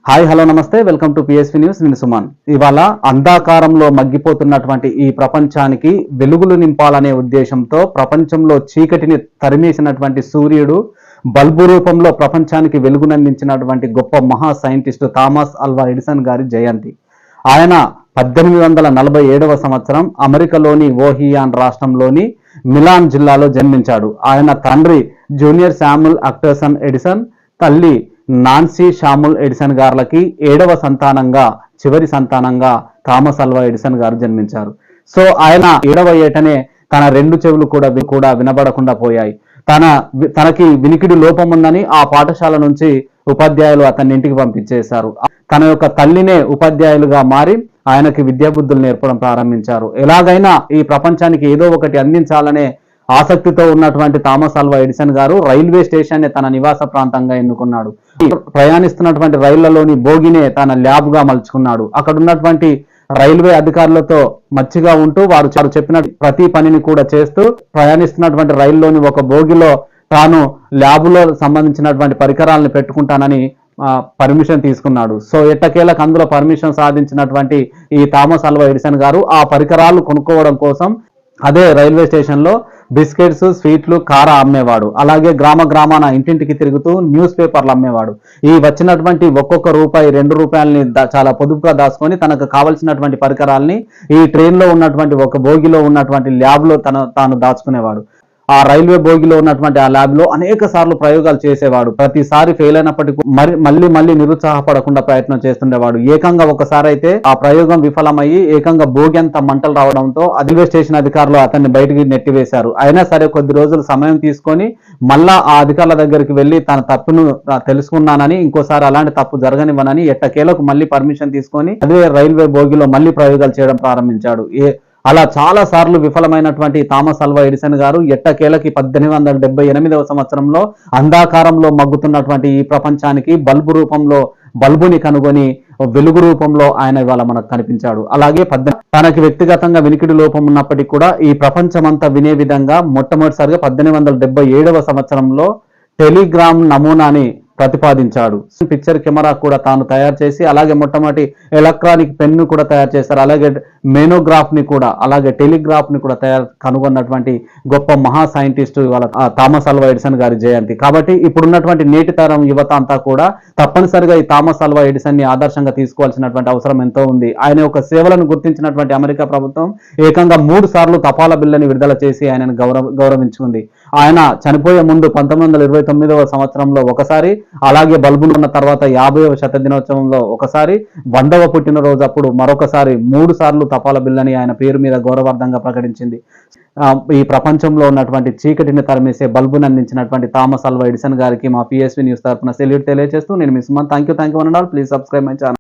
Hi hello నమస్తే welcome to PSP news. నేను సుమన్. ఇవాళ అంధకారంలో మగ్గిపోతున్నటువంటి ఈ ప్రపంచానికి వెలుగులు నింపాలనే ఉద్దేశంతో ప్రపంచంలో చీకటిని తరిమేసినటువంటి సూర్యుడు బల్బు రూపంలో ప్రపంచానికి వెలుగునందించినటువంటి గొప్ప మహా సైంటిస్టు థామస్ అల్వా ఎడిసన్ గారి జయంతి. ఆయన 1847వ సంవత్సరం అమెరికాలోని ఓహియాన్ రాష్ట్రంలోని మిలాన్ జిల్లాలో జన్మించాడు. ఆయన తండ్రి జూనియర్ శామ్యూల్ అక్టర్సన్ ఎడిసన్, తల్లి నాన్సీ శామ్యూల్ ఎడిసన్ గార్లకి 7వ సంతానంగా, చివరి సంతానంగా థామస్ అల్వా ఎడిసన్ గారు జన్మించారు. సో ఆయన 7వ ఏటనే తన 2 చెవులు కూడా వినబడకుండా పోయాయి. తనకి వినికిడి లోపం ఉందని ఆ పాఠశాల నుంచి ఉపాధ్యాయులు అతన్ని ఇంటికి పంపించేశారు. తన యొక్క తల్లినే ఉపాధ్యాయులుగా మారి ఆయనకి విద్యాబుద్ధులు నేర్పడం ప్రారంభించారు. ఎలాగైనా ఈ ప్రపంచానికి ఏదో ఒకటి అందించాలనే ఆసక్తితో ఉన్నటువంటి థామస్ అల్వా ఎడిసన్ గారు రైల్వే స్టేషన్ తన నివాస ప్రాంతంగా ఎన్నుకున్నాడు. ప్రయాణిస్తున్నటువంటి రైళ్లలోని బోగినే తన ల్యాబ్ గా మలుచుకున్నాడు. అక్కడ ఉన్నటువంటి రైల్వే అధికారులతో మచ్చిగా ఉంటూ వారు చెప్పిన ప్రతి పనిని కూడా చేస్తూ ప్రయాణిస్తున్నటువంటి రైల్లోని ఒక బోగిలో తాను ల్యాబులో సంబంధించినటువంటి పరికరాలను పెట్టుకుంటానని పర్మిషన్ తీసుకున్నాడు. సో ఎట్టకేలకు అందులో పర్మిషన్ సాధించినటువంటి ఈ థామస్ అల్వా ఎడిసన్ గారు ఆ పరికరాలు కొనుక్కోవడం కోసం అదే రైల్వే స్టేషన్ లో బిస్కెట్స్, స్వీట్లు, కార అమ్మేవాడు. అలాగే గ్రామాన ఇంటింటికి తిరుగుతూ న్యూస్ పేపర్లు అమ్మేవాడు. ఈ వచ్చినటువంటి ఒక్కొక్క రూపాయి, 2 రూపాయలని చాలా పొదుపుగా దాచుకొని తనకు కావలసినటువంటి పరికరాల్ని ఈ ట్రైన్ లో ఉన్నటువంటి ఒక బోగిలో ఉన్నటువంటి ల్యాబ్ లో తాను దాచుకునేవాడు. ఆ రైల్వే బోగిలో ఉన్నటువంటి ఆ ల్యాబ్ లో అనేక సార్లు ప్రయోగాలు చేసేవాడు. ప్రతిసారి ఫెయిల్ అయినప్పటికీ మళ్ళీ నిరుత్సాహపడకుండా ప్రయత్నం చేస్తుండేవాడు. ఏకంగా ఒకసారి అయితే ఆ ప్రయోగం విఫలమయ్యి ఏకంగా బోగి అంతా మంటలు రావడంతో రైల్వే స్టేషన్ అధికారులు అతన్ని బయటికి నెట్టివేశారు. అయినా సరే కొద్ది రోజులు సమయం తీసుకొని మళ్ళా ఆ అధికారుల దగ్గరికి వెళ్లి తన తప్పును తెలుసుకున్నానని, ఇంకోసారి అలాంటి తప్పు జరగనివ్వనని ఎట్టకేలకు మళ్ళీ పర్మిషన్ తీసుకొని అదే రైల్వే బోగిలో మళ్ళీ ప్రయోగాలు చేయడం ప్రారంభించాడు. అలా చాలా సార్లు విఫలమైనటువంటి థామస్ అల్వా ఎడిసన్ గారు ఎట్టకేలకి 1878వ సంవత్సరంలో అంధకారంలో మగ్గుతున్నటువంటి ఈ ప్రపంచానికి బల్బుని కనుగొని వెలుగు రూపంలో ఆయన ఇవాళ మనకు కనిపించాడు. అలాగే తనకి వ్యక్తిగతంగా వినికిడి లోపం ఉన్నప్పటికీ కూడా ఈ ప్రపంచమంతా వినే విధంగా మొట్టమొదటిసారిగా 1877వ సంవత్సరంలో టెలిగ్రామ్ నమూనాని ప్రతిపాదించాడు. పిక్చర్ కెమెరా కూడా తాను తయారు చేసి, అలాగే మొట్టమొదటి ఎలక్ట్రానిక్ పెన్ను కూడా తయారు చేశారు. అలాగే మెనోగ్రాఫ్ ని కూడా, అలాగే టెలిగ్రాఫ్ ని కూడా కనుగొన్నటువంటి గొప్ప మహా సైంటిస్ట్ ఇవాళ థామస్ అల్వా ఎడిసన్ గారి జయంతి. కాబట్టి ఇప్పుడున్నటువంటి నేటి తరం యువత అంతా కూడా తప్పనిసరిగా ఈ థామస్ అల్వా ఎడిసన్ ని ఆదర్శంగా తీసుకోవాల్సినటువంటి అవసరం ఎంతో ఉంది. ఆయన యొక్క సేవలను గుర్తించినటువంటి అమెరికా ప్రభుత్వం ఏకంగా 3 సార్లు తపాలా బిల్లుని విడుదల చేసి ఆయనను గౌరవించుకుంది. ఆయన చనిపోయే ముందు 1929వ సంవత్సరంలో ఒకసారి, అలాగే బల్బులు ఉన్న తర్వాత 50వ శతదినోత్సవంలో ఒకసారి, 100వ పుట్టినరోజు అప్పుడు మరొకసారి 3 సార్లు తపాలా బిల్లని ఆయన పేరు మీద గౌరవార్థంగా ప్రకటించింది. ఈ ప్రపంచంలో ఉన్నటువంటి చీకటిని తరిమేసే బల్బును అందించినటువంటి థామస్ అల్వా ఎడిసన్ గారికి మా పిఎస్వి న్యూస్ తరఫున సెల్యూట్ తెలియజేస్తూ నేను మీ Suman. Thank you one and all. Please subscribe my channel.